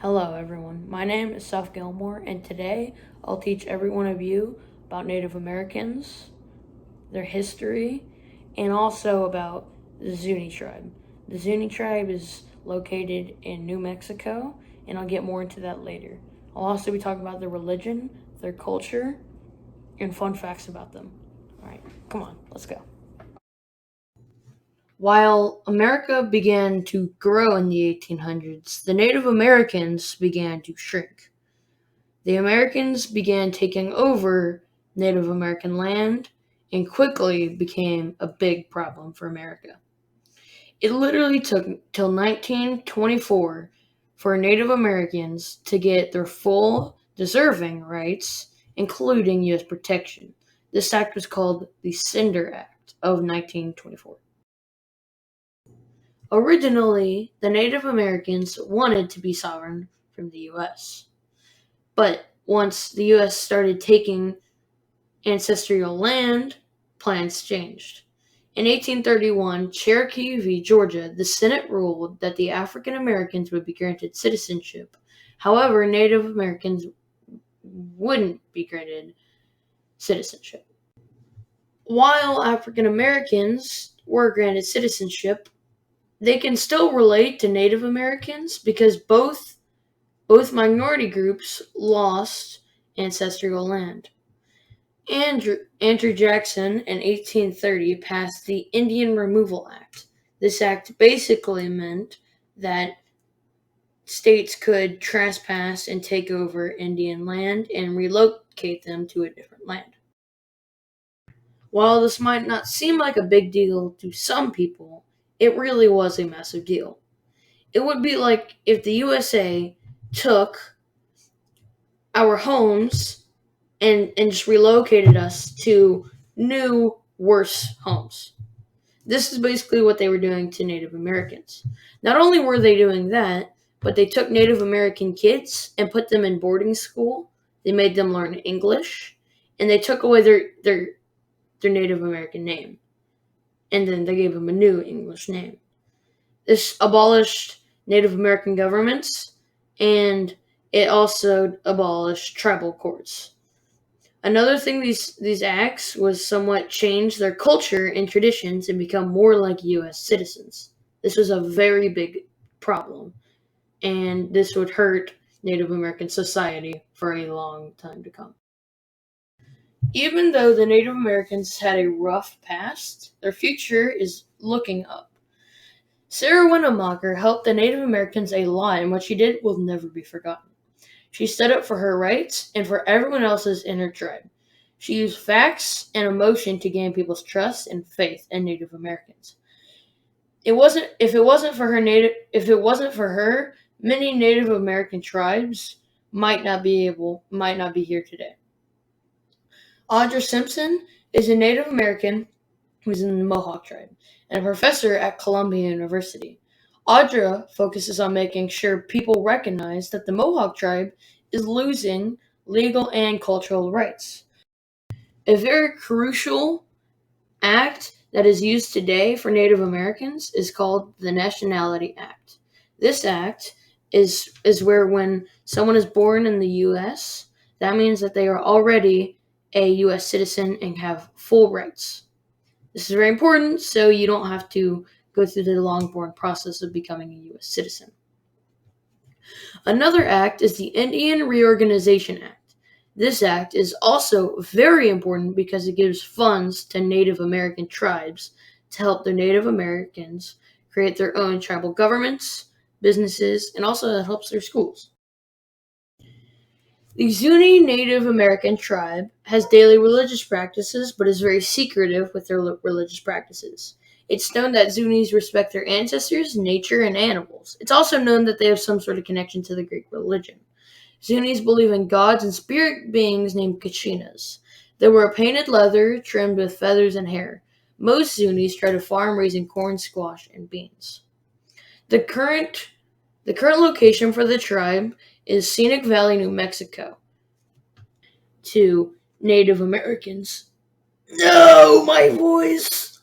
Hello, everyone. My name is Seth Gilmore, and today I'll teach every one of you about Native Americans, their history, and also about the Zuni tribe. The Zuni tribe is located in New Mexico, and I'll get more into that later. I'll also be talking about their religion, their culture, and fun facts about them. All right, come on, let's go. While America began to grow in the 1800s, the Native Americans began to shrink. The Americans began taking over Native American land and quickly became a big problem for America. It literally took till 1924 for Native Americans to get their full deserving rights, including U.S. protection. This act was called the Cinder Act of 1924. Originally, the Native Americans wanted to be sovereign from the U.S. But once the U.S. started taking ancestral land, plans changed. In 1831, Cherokee v. Georgia, the Senate ruled that the African Americans would be granted citizenship. However, Native Americans wouldn't be granted citizenship. While African Americans were granted citizenship, they can still relate to Native Americans because both minority groups lost ancestral land. Andrew Jackson in 1830 passed the Indian Removal Act. This act basically meant that states could trespass and take over Indian land and relocate them to a different land. While this might not seem like a big deal to some people, it really was a massive deal. It would be like if the USA took our homes and just relocated us to new, worse homes. This is basically what they were doing to Native Americans. Not only were they doing that, but they took Native American kids and put them in boarding school. They made them learn English, and they took away their Native American name, and then they gave them a new English name. This abolished Native American governments, and it also abolished tribal courts. Another thing these acts was somewhat change their culture and traditions and become more like U.S. citizens. This was a very big problem, and this would hurt Native American society for a long time to come. Even though the Native Americans had a rough past, their future is looking up. Sarah Winnemucca helped the Native Americans a lot, and what she did will never be forgotten. She stood up for her rights and for everyone else's in her tribe. She used facts and emotion to gain people's trust and faith in Native Americans. If it wasn't for her, many Native American tribes might not be here today. Audra Simpson is a Native American who's in the Mohawk tribe and a professor at Columbia University. Audra focuses on making sure people recognize that the Mohawk tribe is losing legal and cultural rights. A very crucial act that is used today for Native Americans is called the Nationality Act. This act is where when someone is born in the US, that means that they are already a US citizen and have full rights. This is very important so you don't have to go through the long, boring process of becoming a U.S. citizen. Another act is the Indian Reorganization Act. This act is also very important because it gives funds to Native American tribes to help their Native Americans create their own tribal governments, businesses, and also it helps their schools. The Zuni Native American tribe has daily religious practices, but is very secretive with their religious practices. It's known that Zunis respect their ancestors, nature, and animals. It's also known that they have some sort of connection to the Greek religion. Zunis believe in gods and spirit beings named Kachinas. They wear painted leather trimmed with feathers and hair. Most Zunis try to farm raising corn, squash, and beans. The current location for the tribe is Scenic Valley, New Mexico. To Native Americans. No, my voice!